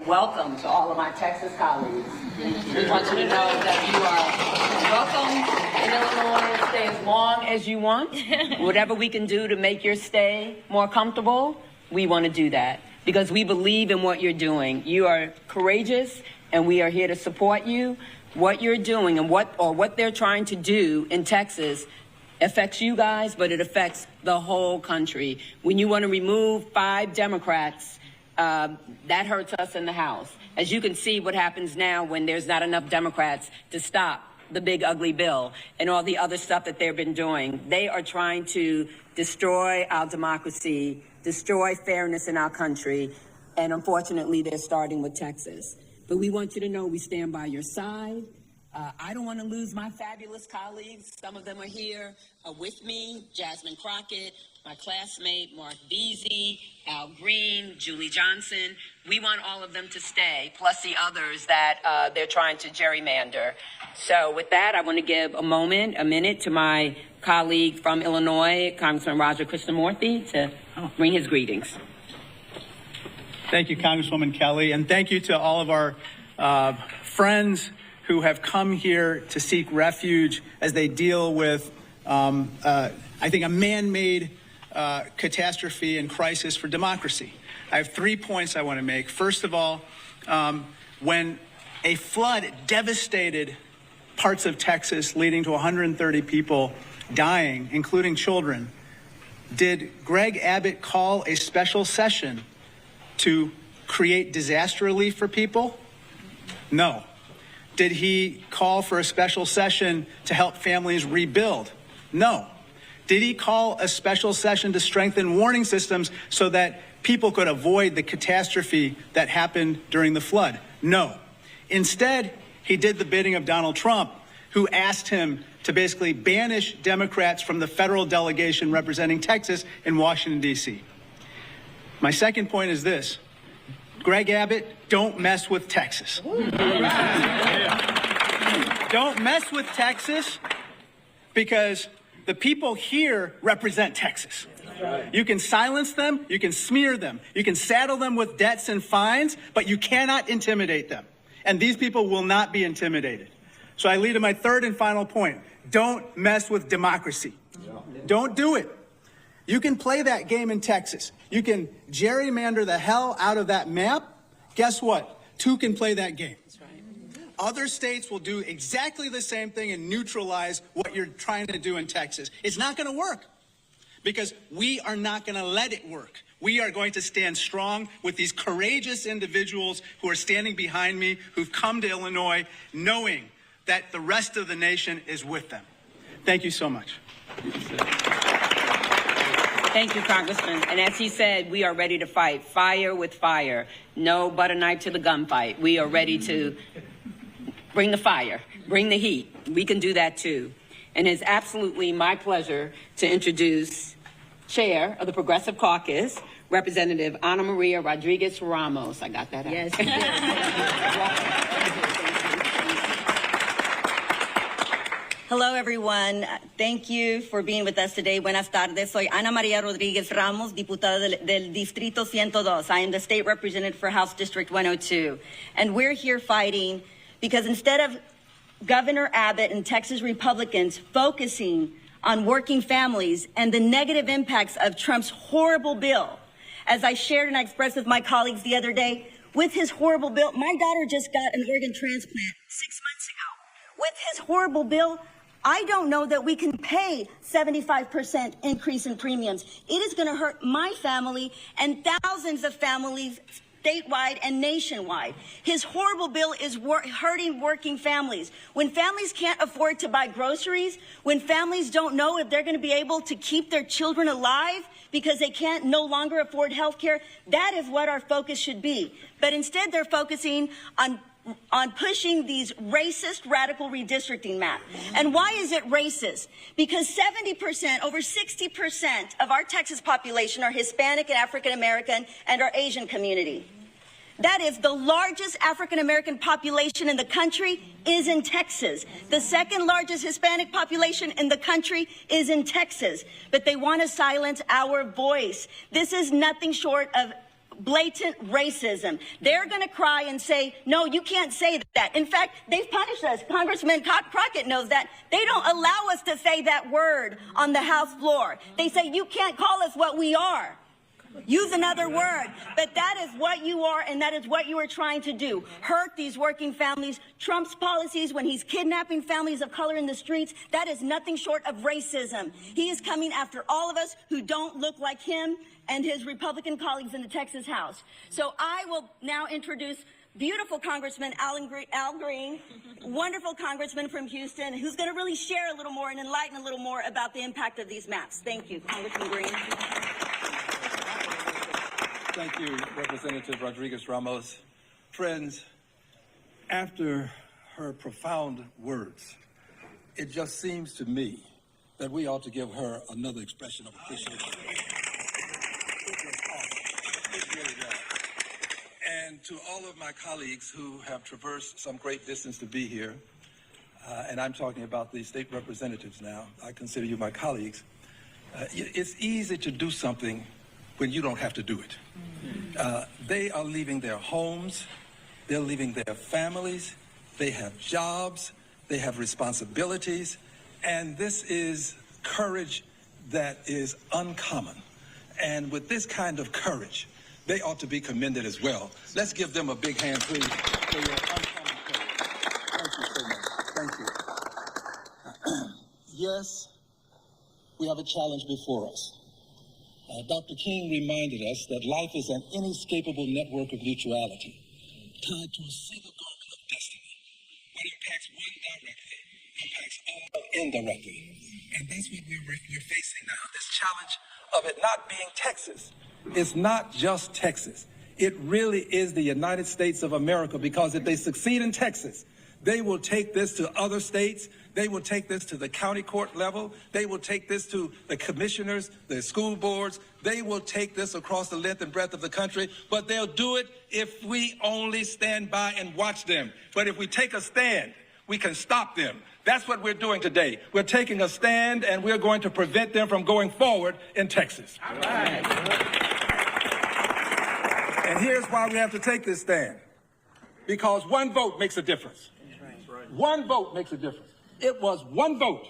welcome to all of my Texas colleagues. We want you to know that you are welcome in Illinois. Stay as long as you want. Whatever we can do to make your stay more comfortable, we want to do that because we believe in what you're doing. You are courageous, and we are here to support you. What you're doing and what they're trying to do in Texas affects you guys, but it affects the whole country. When you want to remove 5 Democrats, that hurts us in the House. As you can see what happens now when there's not enough Democrats to stop the big ugly bill and all the other stuff that they've been doing. They are trying to destroy our democracy, destroy fairness in our country, and unfortunately they're starting with Texas. But we want you to know we stand by your side. I don't want to lose my fabulous colleagues. Some of them are here with me. Jasmine Crockett, my classmate, Mark Veazey, Al Green, Julie Johnson. We want all of them to stay, plus the others that they're trying to gerrymander. So with that, I want to give a minute to my colleague from Illinois, Congressman Raja Krishnamoorthi, to bring his greetings. Thank you, Congresswoman Kelly, and thank you to all of our friends who have come here to seek refuge as they deal with, I think, a man-made catastrophe and crisis for democracy. I have 3 points I want to make. First of all, when a flood devastated parts of Texas, leading to 130 people dying, including children, did Greg Abbott call a special session to create disaster relief for people? No. Did he call for a special session to help families rebuild? No. Did he call a special session to strengthen warning systems so that people could avoid the catastrophe that happened during the flood? No. Instead, he did the bidding of Donald Trump, who asked him to basically banish Democrats from the federal delegation representing Texas in Washington, D.C. My second point is this. Greg Abbott, don't mess with Texas. Don't mess with Texas because the people here represent Texas. You can silence them, you can smear them, you can saddle them with debts and fines, but you cannot intimidate them. And these people will not be intimidated. So I lead to my third and final point. Don't mess with democracy. Don't do it. You can play that game in Texas. You can gerrymander the hell out of that map. Guess what? 2 can play that game. That's right. Other states will do exactly the same thing and neutralize what you're trying to do in Texas. It's not going to work because we are not going to let it work. We are going to stand strong with these courageous individuals who are standing behind me, who've come to Illinois, knowing that the rest of the nation is with them. Thank you so much. Thank you, Congressman. And as he said, we are ready to fight fire with fire. No butter knife to the gunfight. We are ready to bring the fire, bring the heat. We can do that too. And it's absolutely my pleasure to introduce Chair of the Progressive Caucus, Representative Ana Maria Rodriguez Ramos. I got that out. Yes. Hello, everyone. Thank you for being with us today. Buenas tardes. Soy Ana Maria Rodriguez Ramos, diputada del Distrito 102. I am the state representative for House District 102. And we're here fighting because instead of Governor Abbott and Texas Republicans focusing on working families and the negative impacts of Trump's horrible bill, as I shared and I expressed with my colleagues the other day, with his horrible bill, my daughter just got an organ transplant 6 months ago. With his horrible bill, I don't know that we can pay 75% increase in premiums. It is going to hurt my family and thousands of families statewide and nationwide. His horrible bill is hurting working families. When families can't afford to buy groceries, when families don't know if they're going to be able to keep their children alive because they can't no longer afford health care, that is what our focus should be. But instead, they're focusing on pushing these racist radical redistricting maps. And why is it racist? Because 70%, over 60% of our Texas population are Hispanic and African American and our Asian community. That is the largest African American population in the country is in Texas. The second largest Hispanic population in the country is in Texas. But they want to silence our voice. This is nothing short of blatant racism. They're going to cry and say, no, you can't say that. In fact, they've punished us. Congressman Crockett knows that. They don't allow us to say that word on the House floor. They say, you can't call us what we are. Use another word. But that is what you are, and that is what you are trying to do. Hurt these working families. Trump's policies when he's kidnapping families of color in the streets, that is nothing short of racism. He is coming after all of us who don't look like him and his Republican colleagues in the Texas House. So I will now introduce beautiful Congressman Al Green, wonderful congressman from Houston, who's going to really share a little more and enlighten a little more about the impact of these maps. Thank you, Congressman Green. Thank you, Representative Rodriguez-Ramos. Friends, after her profound words, it just seems to me that we ought to give her another expression of appreciation. It really was. And to all of my colleagues who have traversed some great distance to be here, and I'm talking about the state representatives now, I consider you my colleagues, it's easy to do something when you don't have to do it. They are leaving their homes, they're leaving their families, they have jobs, they have responsibilities, and this is courage that is uncommon. And with this kind of courage, they ought to be commended as well. Let's give them a big hand, please, for your uncommon courage. Thank you so much. Thank you. Yes, we have a challenge before us. Dr. King reminded us that life is an inescapable network of mutuality, tied to a single garment of destiny. What impacts one directly impacts all indirectly. And that's what we're facing now, this challenge of it not being Texas. It's not just Texas. It really is the United States of America, because if they succeed in Texas, they will take this to other states. They will take this to the county court level. They will take this to the commissioners, the school boards. They will take this across the length and breadth of the country. But they'll do it if we only stand by and watch them. But if we take a stand, we can stop them. That's what we're doing today. We're taking a stand, and we're going to prevent them from going forward in Texas. All right. And here's why we have to take this stand. Because one vote makes a difference. One vote makes a difference. It was one vote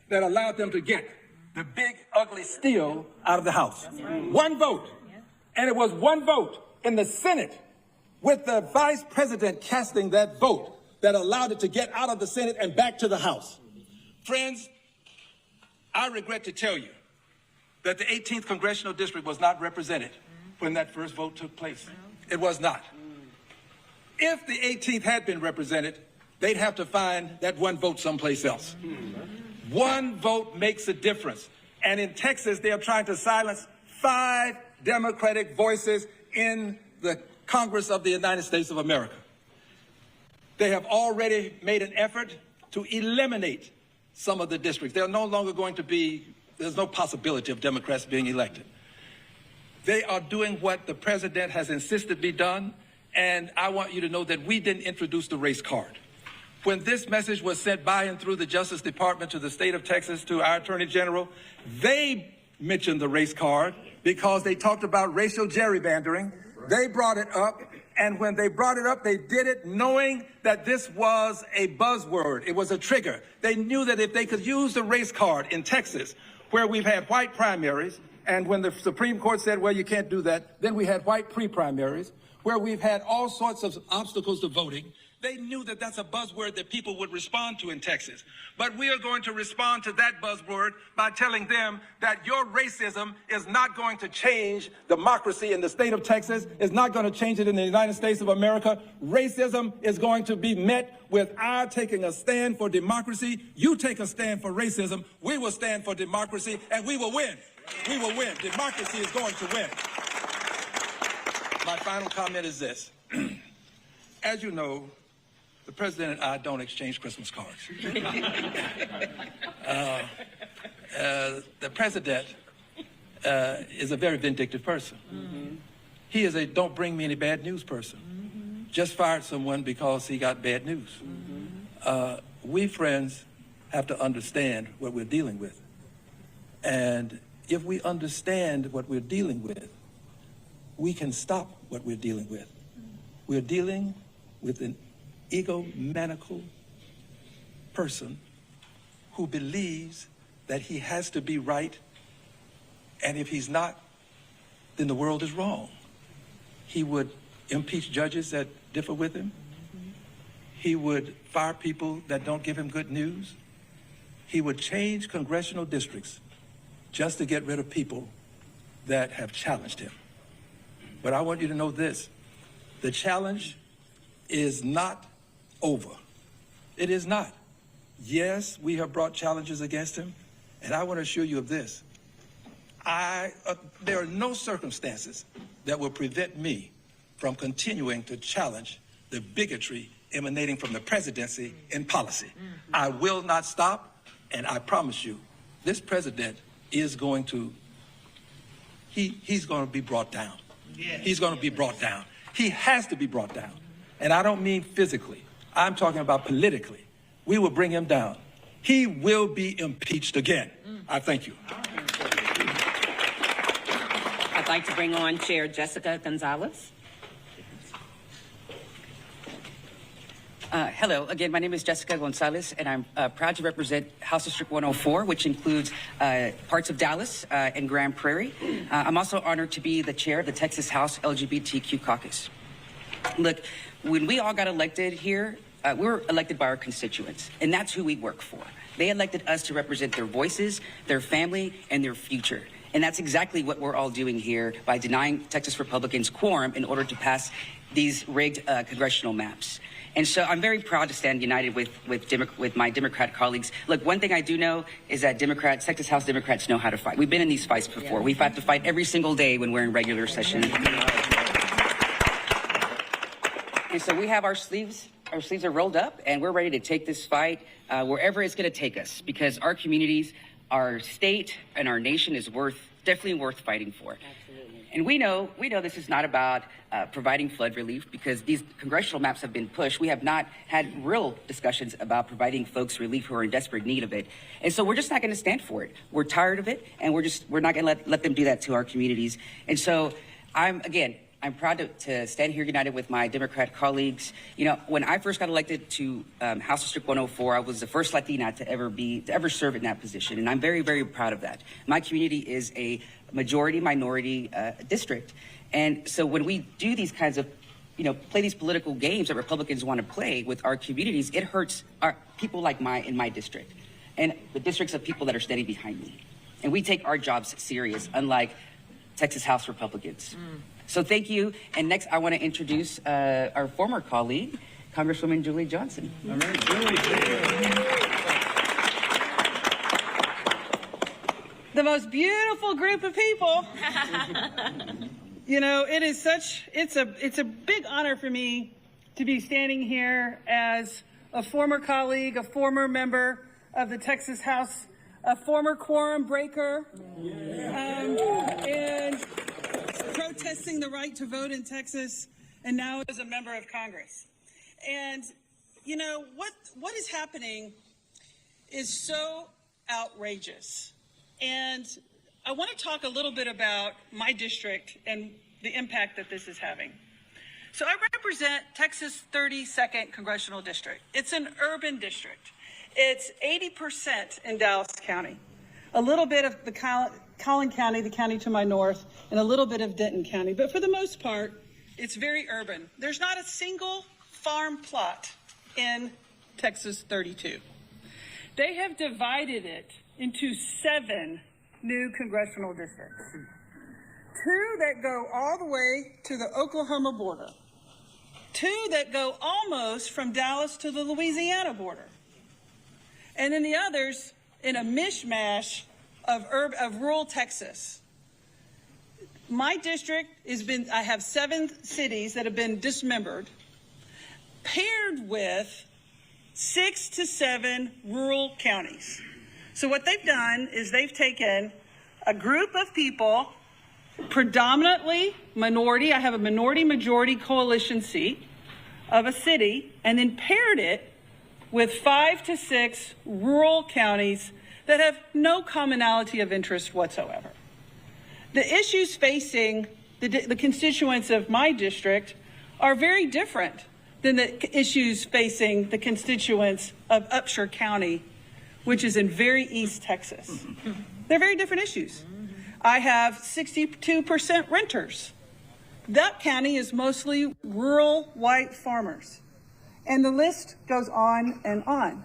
that allowed them to get the big, ugly steal out of the House. One vote. And it was one vote in the Senate, with the vice president casting that vote, that allowed it to get out of the Senate and back to the House. Friends, I regret to tell you that the 18th Congressional District was not represented when that first vote took place. It was not. If the 18th had been represented, they'd have to find that one vote someplace else. One vote makes a difference. And in Texas, they are trying to silence 5 Democratic voices in the Congress of the United States of America. They have already made an effort to eliminate some of the districts. They're no longer going to be, there's no possibility of Democrats being elected. They are doing what the president has insisted be done. And I want you to know that we didn't introduce the race card. When this message was sent by and through the Justice Department to the state of Texas, to our Attorney General, they mentioned the race card because they talked about racial gerrymandering. They brought it up, and when they brought it up, they did it knowing that this was a buzzword. It was a trigger. They knew that if they could use the race card in Texas, where we've had white primaries, and when the Supreme Court said, well, you can't do that, then we had white pre-primaries, where we've had all sorts of obstacles to voting. They knew that that's a buzzword that people would respond to in Texas. But we are going to respond to that buzzword by telling them that your racism is not going to change democracy in the state of Texas. It's not going to change it in the United States of America. Racism is going to be met with our taking a stand for democracy. You take a stand for racism. We will stand for democracy, and we will win. We will win. Democracy is going to win. My final comment is this. As you know, the president and I don't exchange Christmas cards. The president is a very vindictive person. Mm-hmm. He is a don't bring me any bad news person. Mm-hmm. Just fired someone because he got bad news. Mm-hmm. We, friends, have to understand what we're dealing with. And if we understand what we're dealing with, we can stop what we're dealing with. We're dealing with an egomaniacal person who believes that he has to be right, and if he's not, then the world is wrong. He would impeach judges that differ with him. He would fire people that don't give him good news. He would change congressional districts just to get rid of people that have challenged him. But I want you to know this. The challenge is not over. It is not. Yes, we have brought challenges against him, and I want to assure you of this. There are no circumstances that will prevent me from continuing to challenge the bigotry emanating from the presidency in policy. I will not stop, and I promise you, this president is going to, he's going to be brought down. He's going to be brought down. He has to be brought down. And I don't mean physically. I'm talking about politically. We will bring him down. He will be impeached again. I thank you. I'd like to bring on Chair Jessica Gonzalez. Hello, again, my name is Jessica Gonzalez, and I'm proud to represent House District 104, which includes parts of Dallas and Grand Prairie. I'm also honored to be the chair of the Texas House LGBTQ Caucus. Look, when we all got elected here, we were elected by our constituents, and that's who we work for. They elected us to represent their voices, their family, and their future. And that's exactly what we're all doing here by denying Texas Republicans quorum in order to pass these rigged congressional maps. And so I'm very proud to stand united with my Democrat colleagues. Look, one thing I do know is that Texas House Democrats know how to fight. We've been in these fights before. We've had to fight every single day when we're in regular session. And so we have our sleeves are rolled up, and we're ready to take this fight wherever it's going to take us, because our communities, our state, and our nation is definitely worth fighting for. Absolutely. And we know this is not about providing flood relief, because these congressional maps have been pushed. We have not had real discussions about providing folks relief who are in desperate need of it. And so we're just not going to stand for it. We're tired of it, and we're not going to let them do that to our communities. And so I'm proud to stand here united with my Democrat colleagues. You know, when I first got elected to House District 104, I was the first Latina to ever serve in that position, and I'm very, very proud of that. My community is a majority-minority district, and so when we do these kinds of, play these political games that Republicans want to play with our communities, it hurts our people in my district, and the districts of people that are standing behind me. And we take our jobs serious, unlike Texas House Republicans. So thank you. And next, I want to introduce our former colleague, Congresswoman Julie Johnson. All right, Julie. The most beautiful group of people. It's a big honor for me to be standing here as a former colleague, a former member of the Texas House, a former quorum breaker, and protesting the right to vote in Texas, and now as a member of Congress. And what is happening is so outrageous. And I want to talk a little bit about my district and the impact that this is having. So I represent Texas 32nd Congressional District. It's an urban district. It's 80% in Dallas County, a little bit of the Collin County, the county to my north, and a little bit of Denton County. But for the most part, it's very urban. There's not a single farm plot in Texas 32. They have divided it into 7 new congressional districts. 2 that go all the way to the Oklahoma border. 2 that go almost from Dallas to the Louisiana border. And then the others in a mishmash of rural Texas. My district I have 7 cities that have been dismembered, paired with 6 to 7 rural counties. So what they've done is they've taken a group of people, predominantly minority, I have a minority-majority coalition seat of a city, and then paired it with 5 to 6 rural counties that have no commonality of interest whatsoever. The issues facing the constituents of my district are very different than the issues facing the constituents of Upshur County, which is in very East Texas. They're very different issues. I have 62% renters. That county is mostly rural white farmers. And the list goes on and on.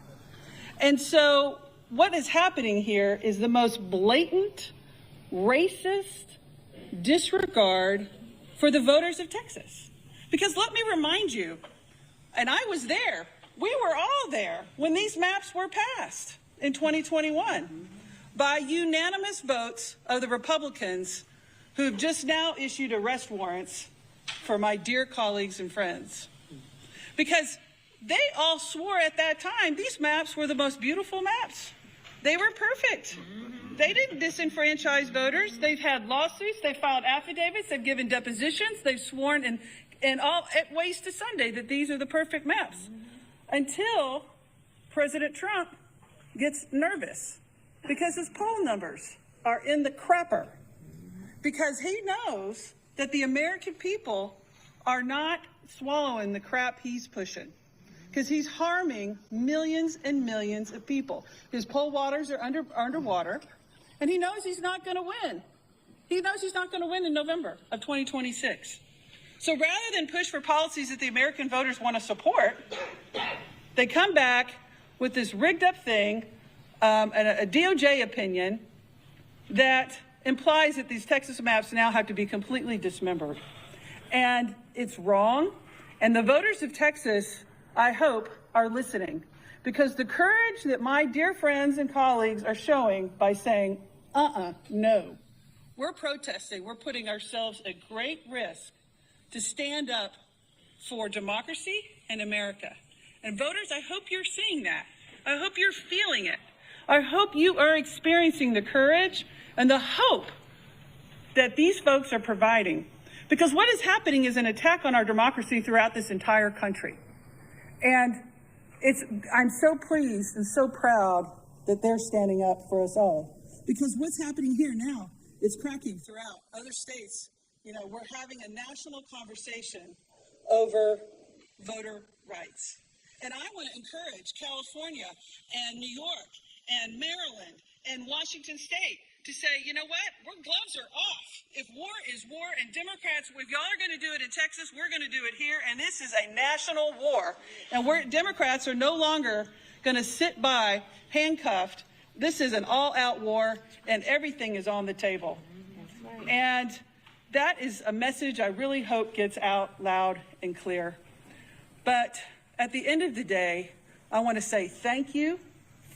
And so what is happening here is the most blatant, racist disregard for the voters of Texas. Because let me remind you, and I was there, we were all there when these maps were passed in 2021 by unanimous votes of the Republicans who've just now issued arrest warrants for my dear colleagues and friends. Because they all swore at that time these maps were the most beautiful maps. They were perfect. They didn't disenfranchise voters. They've had lawsuits. They've filed affidavits. They've given depositions. They've sworn and all at ways to Sunday that these are the perfect maps. Until President Trump gets nervous because his poll numbers are in the crapper. Because he knows that the American people are not swallowing the crap he's pushing. Because he's harming millions and millions of people. His poll waters are underwater, and he knows he's not going to win. He knows he's not going to win in November of 2026. So rather than push for policies that the American voters want to support, they come back with this rigged up thing, a DOJ opinion that implies that these Texas maps now have to be completely dismembered. And it's wrong. And the voters of Texas, I hope, are listening, because the courage that my dear friends and colleagues are showing by saying, no. We're protesting. We're putting ourselves at great risk to stand up for democracy and America. And voters, I hope you're seeing that. I hope you're feeling it. I hope you are experiencing the courage and the hope that these folks are providing. Because what is happening is an attack on our democracy throughout this entire country. And I'm so pleased and so proud that they're standing up for us all. Because what's happening here now is cracking throughout other states. You know, we're having a national conversation over voter rights. And I want to encourage California and New York and Maryland and Washington State to say, you know what, our gloves are off. If war is war, and Democrats, if y'all are going to do it in Texas, we're going to do it here, and this is a national war. And Democrats are no longer going to sit by handcuffed. This is an all-out war, and everything is on the table. And that is a message I really hope gets out loud and clear. But at the end of the day, I want to say thank you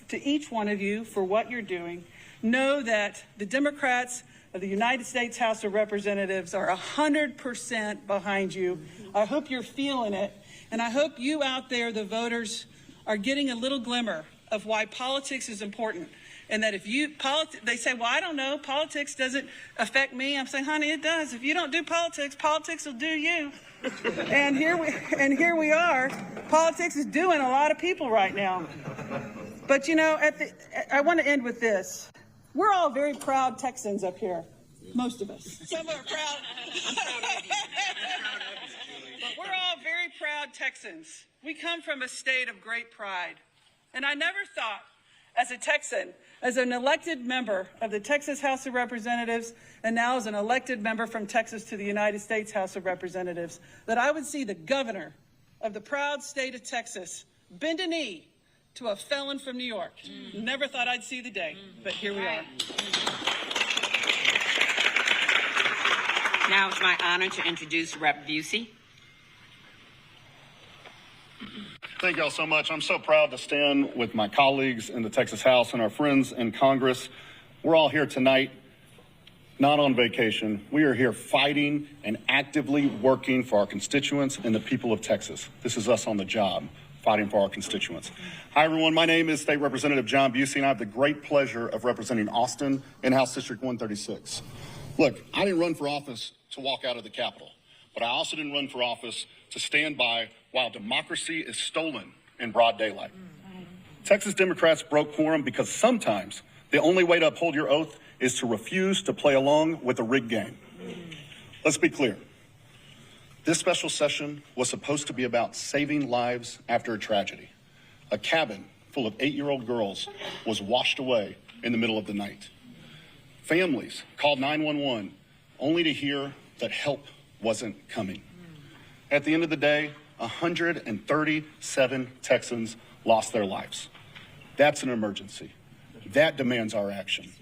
to each one of you for what you're doing. Know that the Democrats of the United States House of Representatives are 100% behind you. I hope you're feeling it. And I hope you out there, the voters, are getting a little glimmer of why politics is important. And that if they say, well, I don't know, politics doesn't affect me. I'm saying, honey, it does. If you don't do politics, politics will do you. And here we are. Politics is doing a lot of people right now. But, you know, I want to end with this. We're all very proud Texans up here, most of us. Some are proud. But we're all very proud Texans. We come from a state of great pride. And I never thought, as a Texan, as an elected member of the Texas House of Representatives, and now as an elected member from Texas to the United States House of Representatives, that I would see the governor of the proud state of Texas bend a knee to a felon from New York. Never thought I'd see the day, but here we are. Now it's my honor to introduce Rep. Busey. Thank y'all so much. I'm so proud to stand with my colleagues in the Texas House and our friends in Congress. We're all here tonight, not on vacation. We are here fighting and actively working for our constituents and the people of Texas. This is us on the job, fighting for our constituents. Hi, everyone. My name is State Representative John Busey, and I have the great pleasure of representing Austin in House District 136. Look, I didn't run for office to walk out of the Capitol, but I also didn't run for office to stand by while democracy is stolen in broad daylight. Texas Democrats broke quorum because sometimes the only way to uphold your oath is to refuse to play along with a rigged game. Let's be clear. This special session was supposed to be about saving lives after a tragedy. A cabin full of 8-year-old girls was washed away in the middle of the night. Families called 911 only to hear that help wasn't coming. At the end of the day, 137 Texans lost their lives. That's an emergency. That demands our action.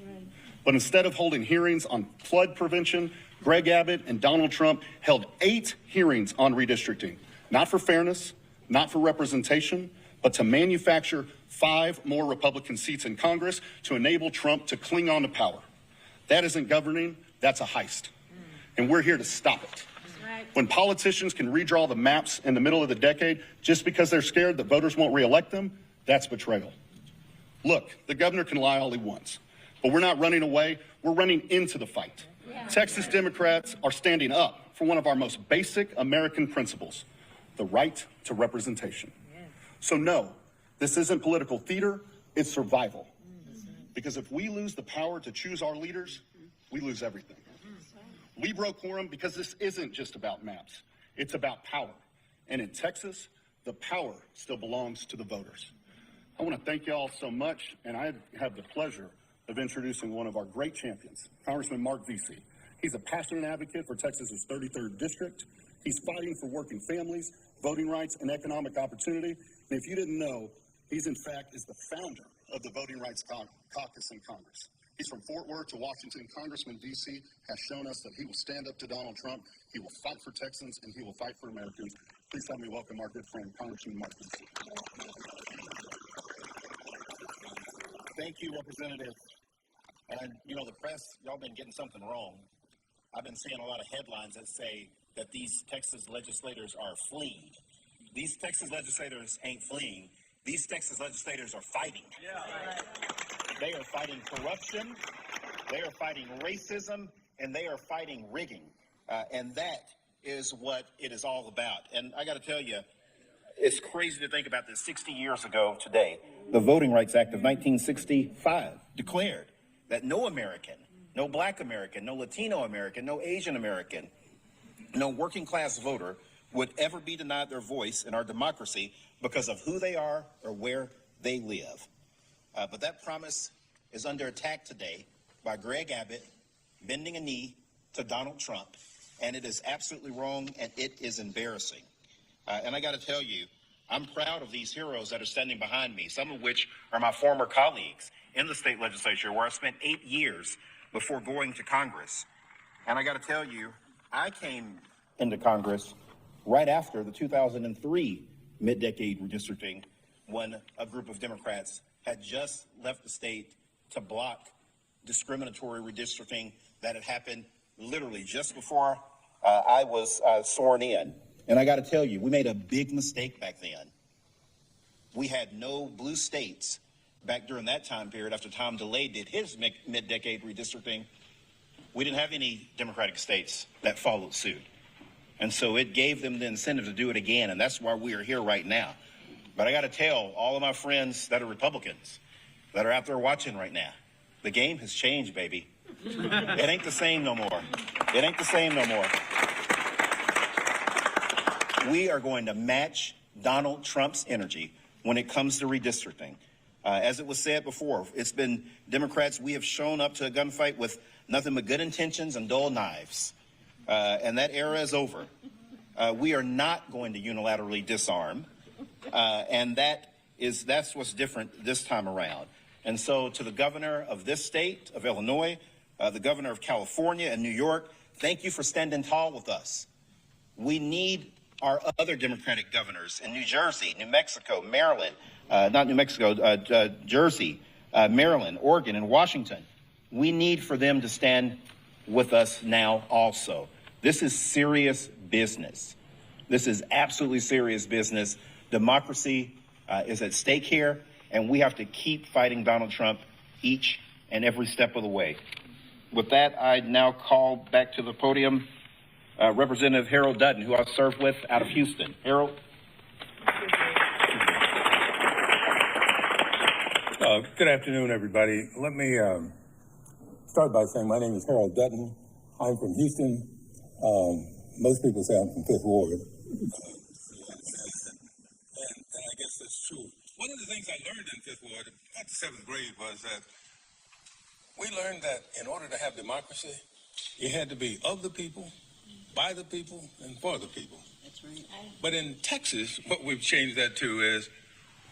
But instead of holding hearings on flood prevention, Greg Abbott and Donald Trump held 8 hearings on redistricting, not for fairness, not for representation, but to manufacture 5 more Republican seats in Congress to enable Trump to cling on to power. That isn't governing, that's a heist. And we're here to stop it. When politicians can redraw the maps in the middle of the decade just because they're scared that voters won't reelect them, that's betrayal. Look, the governor can lie all he wants, but we're not running away, we're running into the fight. Texas Democrats are standing up for one of our most basic American principles, the right to representation. So no, this isn't political theater, it's survival. Because if we lose the power to choose our leaders, we lose everything. We broke quorum because this isn't just about maps, it's about power. And in Texas, the power still belongs to the voters. I want to thank you all so much, and I have the pleasure of introducing one of our great champions, Congressman Mark Vesey. He's a passionate advocate for Texas's 33rd district. He's fighting for working families, voting rights, and economic opportunity. And if you didn't know, he's in fact is the founder of the Voting Rights Caucus in Congress. He's from Fort Worth to Washington. Congressman Vesey has shown us that he will stand up to Donald Trump, he will fight for Texans, and he will fight for Americans. Please help me welcome our good friend, Congressman Mark Vesey. Thank you, Representative. And, you know, the press, y'all been getting something wrong. I've been seeing a lot of headlines that say that these Texas legislators are fleeing. These Texas legislators ain't fleeing. These Texas legislators are fighting. They are fighting corruption, they are fighting racism, and they are fighting rigging. And that is what it is all about. And I got to tell you, it's crazy to think about this. 60 years ago today, the Voting Rights Act of 1965 declared that no American, no Black American, no Latino American, no Asian American, no working class voter would ever be denied their voice in our democracy because of who they are or where they live. But that promise is under attack today by Greg Abbott bending a knee to Donald Trump, and it is absolutely wrong, and it is embarrassing. And I got to tell you, I'm proud of these heroes that are standing behind me, some of which are my former colleagues in the state legislature, where I spent 8 years before going to Congress. And I got to tell you, I came into Congress right after the 2003 mid-decade redistricting, when a group of Democrats had just left the state to block discriminatory redistricting that had happened literally just before I was sworn in. And I got to tell you, we made a big mistake back then. We had no blue states back during that time period after Tom DeLay did his mid-decade redistricting. We didn't have any Democratic states that followed suit. And so it gave them the incentive to do it again, and that's why we are here right now. But I got to tell all of my friends that are Republicans that are out there watching right now, the game has changed, baby. It ain't the same no more. It ain't the same no more. We are going to match Donald Trump's energy when it comes to redistricting. As it was said before, it's been Democrats, we have shown up to a gunfight with nothing but good intentions and dull knives. And that era is over. We are not going to unilaterally disarm. And that's what's different this time around. And so to the governor of this state, of Illinois, the governor of California and New York, thank you for standing tall with us. We need our other Democratic governors in New Jersey, New Mexico, Maryland, not New Mexico, Jersey, Maryland, Oregon, and Washington. We need for them to stand with us now also. This is serious business. This is absolutely serious business. Democracy is at stake here, and we have to keep fighting Donald Trump each and every step of the way. With that, I now call back to the podium Representative Harold Dutton, who I served with out of Houston. Harold? Good afternoon, everybody. Let me start by saying my name is Harold Dutton. I'm from Houston. Most people say I'm from Fifth Ward. And I guess that's true. One of the things I learned in Fifth Ward after seventh grade was that we learned that in order to have democracy, it had to be of the people, by the people, and for the people. That's right. But in Texas, what we've changed that to is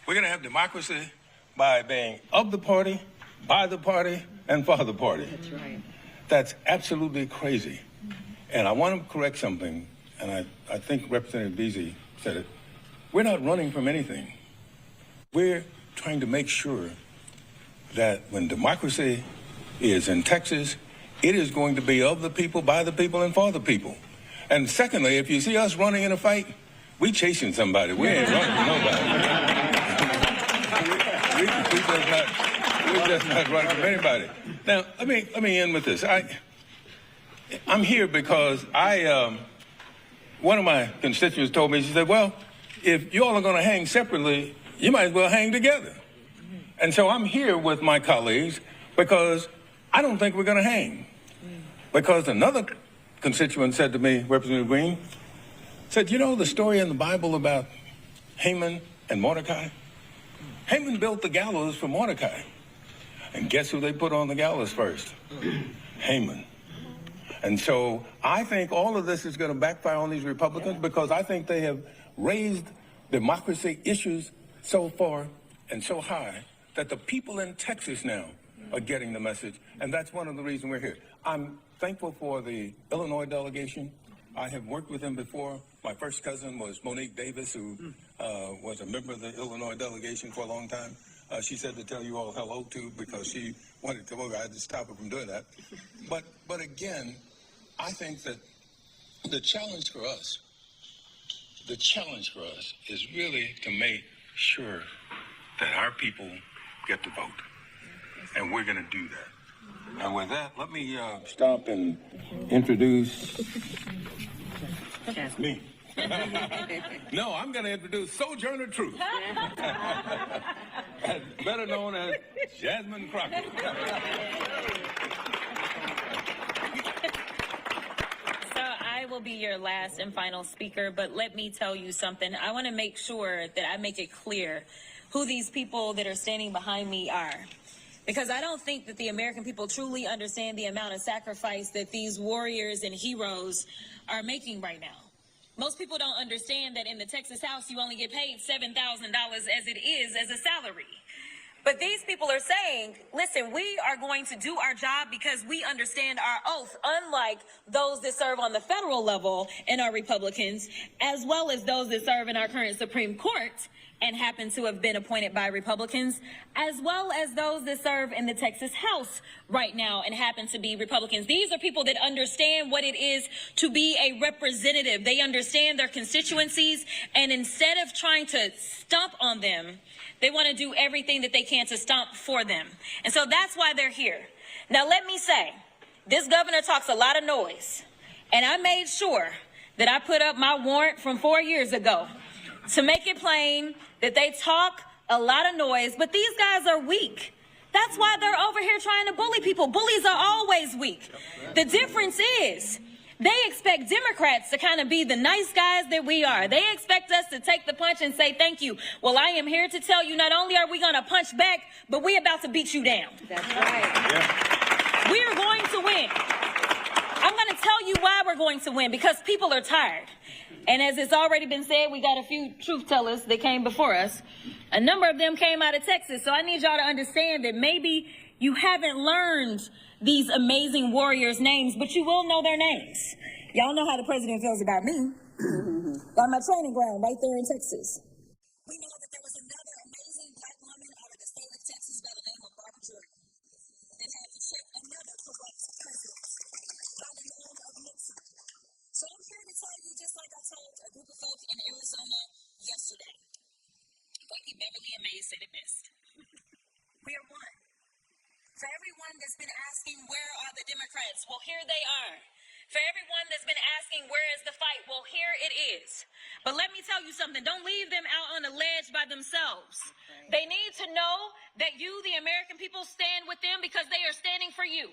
we're going to have democracy by being of the party, by the party, and for the party. That's right. That's absolutely crazy. And I want to correct something, and I think Representative Beasley said it. We're not running from anything. We're trying to make sure that when democracy is in Texas, it is going to be of the people, by the people, and for the people. And secondly, if you see us running in a fight, we chasing somebody. We ain't running from nobody. We're just not running from anybody. Now, let me end with this. I'm here because one of my constituents told me, she said, well, if you all are going to hang separately, you might as well hang together. And so I'm here with my colleagues because I don't think we're going to hang. Because another constituent said to me, Representative Green, said, you know the story in the Bible about Haman and Mordecai? Haman built the gallows for Mordecai. And guess who they put on the gallows first? Haman. And so I think all of this is going to backfire on these Republicans because I think they have raised democracy issues so far and so high that the people in Texas now are getting the message. And that's one of the reasons we're here. I'm thankful for the Illinois delegation. I have worked with them before. My first cousin was Monique Davis, who was a member of the Illinois delegation for a long time. She said to tell you all hello, too, because she wanted to come over. I had to stop her from doing that. But again, I think that the challenge for us is really to make sure that our people get to vote. And we're going to do that. And with that, let me stop and introduce me. No, I'm going to introduce Sojourner Truth, better known as Jasmine Crockett. I will be your last and final speaker, but let me tell you something. I want to make sure that I make it clear who these people that are standing behind me are. Because I don't think that the American people truly understand the amount of sacrifice that these warriors and heroes are making right now. Most people don't understand that in the Texas House, you only get paid $7,000 as it is as a salary. But these people are saying, listen, we are going to do our job because we understand our oath, unlike those that serve on the federal level and are Republicans, as well as those that serve in our current Supreme Court and happen to have been appointed by Republicans, as well as those that serve in the Texas House right now and happen to be Republicans. These are people that understand what it is to be a representative. They understand their constituencies, and instead of trying to stomp on them, they want to do everything that they can to stomp for them. And so that's why they're here. Now, let me say, this governor talks a lot of noise, and I made sure that I put up my warrant from 4 years ago to make it plain that they talk a lot of noise, but these guys are weak. That's why they're over here trying to bully people. Bullies are always weak. The difference is they expect Democrats to kind of be the nice guys that we are. They expect us to take the punch and say thank you. Well, I am here to tell you not only are we going to punch back, but we're about to beat you down. That's right. Yeah. We are going to win. I'm going to tell you why we're going to win, because people are tired. And as it's already been said, we got a few truth tellers that came before us. A number of them came out of Texas. So I need y'all to understand that maybe you haven't learned these amazing warriors' names, but you will know their names. Y'all know how the president feels about me. On my training ground right there in Texas. We know that there was another amazing black woman out of the state of Texas by the name of Barbara Jordan that had to check another corrupt president by the name of Nixon. So I'm here to tell you, just like I told a group of folks in Arizona yesterday. Bucky Beverly and Mays said it best. We are one. For everyone that's been asking, where are the Democrats? Well, here they are. For everyone that's been asking, where is the fight? Well, here it is. But let me tell you something. Don't leave them out on a ledge by themselves. They need to know that you, the American people, stand with them because they are standing for you.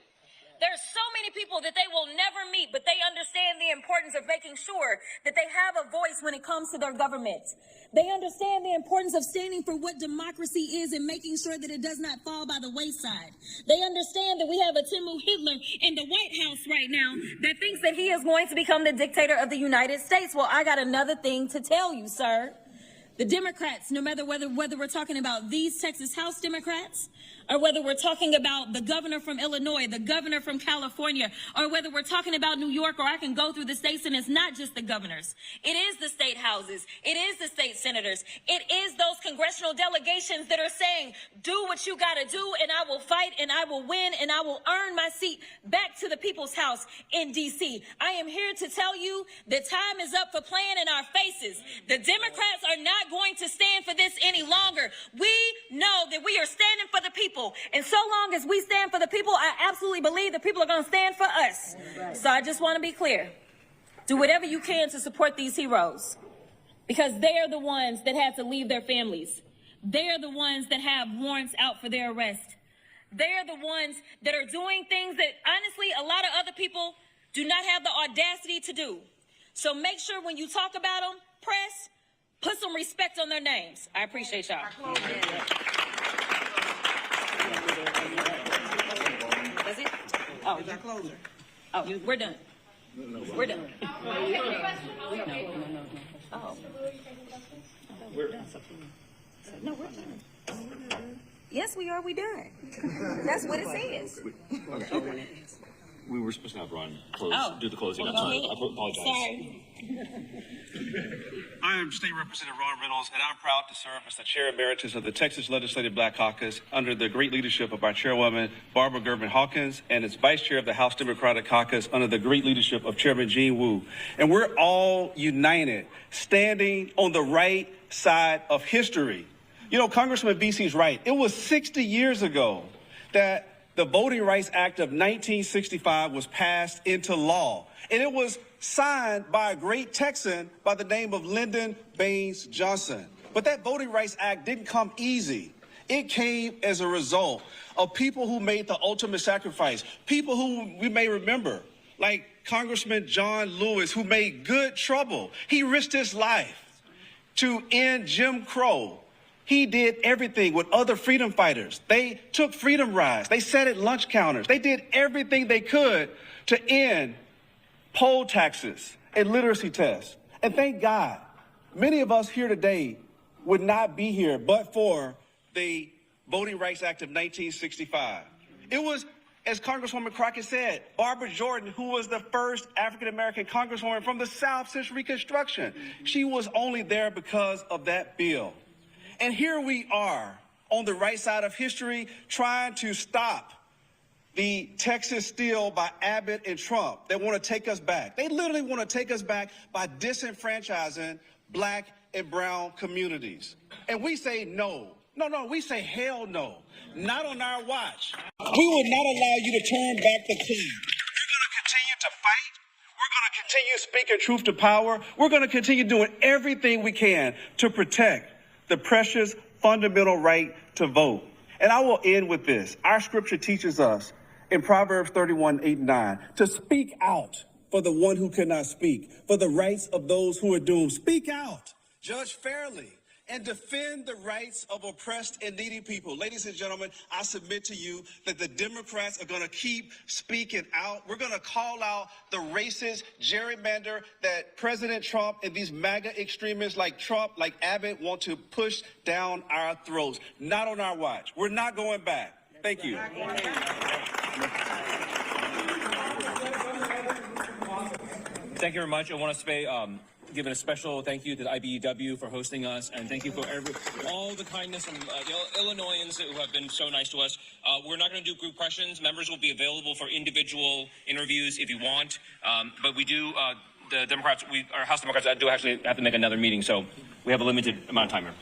There's so many people that they will never meet, but they understand the importance of making sure that they have a voice when it comes to their government. They understand the importance of standing for what democracy is and making sure that it does not fall by the wayside. They understand that we have a Timu Hitler in the White House right now that thinks that he is going to become the dictator of the United States. Well, I got another thing to tell you, sir. The Democrats, no matter whether we're talking about these Texas House Democrats, or whether we're talking about the governor from Illinois, the governor from California, or whether we're talking about New York, or I can go through the states, and it's not just the governors. It is the state houses. It is the state senators. It is those congressional delegations that are saying, do what you got to do, and I will fight, and I will win, and I will earn my seat back to the people's house in D.C. I am here to tell you that time is up for playing in our faces. The Democrats are not going to stand for this any longer. We know that we are standing for the people. And so long as we stand for the people, I absolutely believe the people are going to stand for us. So I just want to be clear. Do whatever you can to support these heroes, because they are the ones that had to leave their families. They are the ones that have warrants out for their arrest. They are the ones that are doing things that, honestly, a lot of other people do not have the audacity to do. So make sure when you talk about them, press, put some respect on their names. I appreciate y'all. That's it? Oh, you're closer. Oh, we're done. We're done. Oh. We're done. No, we're done. Yes, we are. We done. That's what it says. We were supposed to have Ron do the closing. Well, I'm sorry. I apologize. Sorry. I am State Representative Ron Reynolds, and I'm proud to serve as the Chair Emeritus of the Texas Legislative Black Caucus under the great leadership of our Chairwoman, Barbara Gervin Hawkins, and as Vice Chair of the House Democratic Caucus under the great leadership of Chairman Gene Wu. And we're all united, standing on the right side of history. You know, Congressman BC's right. It was 60 years ago that the Voting Rights Act of 1965 was passed into law, and it was signed by a great Texan by the name of Lyndon Baines Johnson. But that Voting Rights Act didn't come easy. It came as a result of people who made the ultimate sacrifice, people who we may remember, like Congressman John Lewis, who made good trouble. He risked his life to end Jim Crow. He did everything with other freedom fighters. They took freedom rides. They sat at lunch counters. They did everything they could to end poll taxes and literacy tests. And thank God, many of us here today would not be here but for the Voting Rights Act of 1965. It was, as Congresswoman Crockett said, Barbara Jordan, who was the first African-American Congresswoman from the South since Reconstruction. She was only there because of that bill. And here we are on the right side of history trying to stop the Texas steal by Abbott and Trump. They want to take us back. They literally want to take us back by disenfranchising black and brown communities. And we say no. No, we say hell no. Not on our watch. We will not allow you to turn back the clock. We're going to continue to fight. We're going to continue speaking truth to power. We're going to continue doing everything we can to protect the precious fundamental right to vote. And I will end with this. Our scripture teaches us in Proverbs 31:8-9 to speak out for the one who cannot speak, for the rights of those who are doomed. Speak out, judge fairly, and defend the rights of oppressed and needy people. Ladies and gentlemen, I submit to you that the Democrats are going to keep speaking out. We're going to call out the racist gerrymander that President Trump and these MAGA extremists like Trump, like Abbott, want to push down our throats. Not on our watch. We're not going back. Thank you. Thank you very much. I want to say, give a special thank you to the IBEW for hosting us, and thank you for all the kindness from the Illinoisans who have been so nice to us. We're not going to do group questions. Members will be available for individual interviews if you want, but we do, the Democrats, our House Democrats do actually have to make another meeting, so we have a limited amount of time here.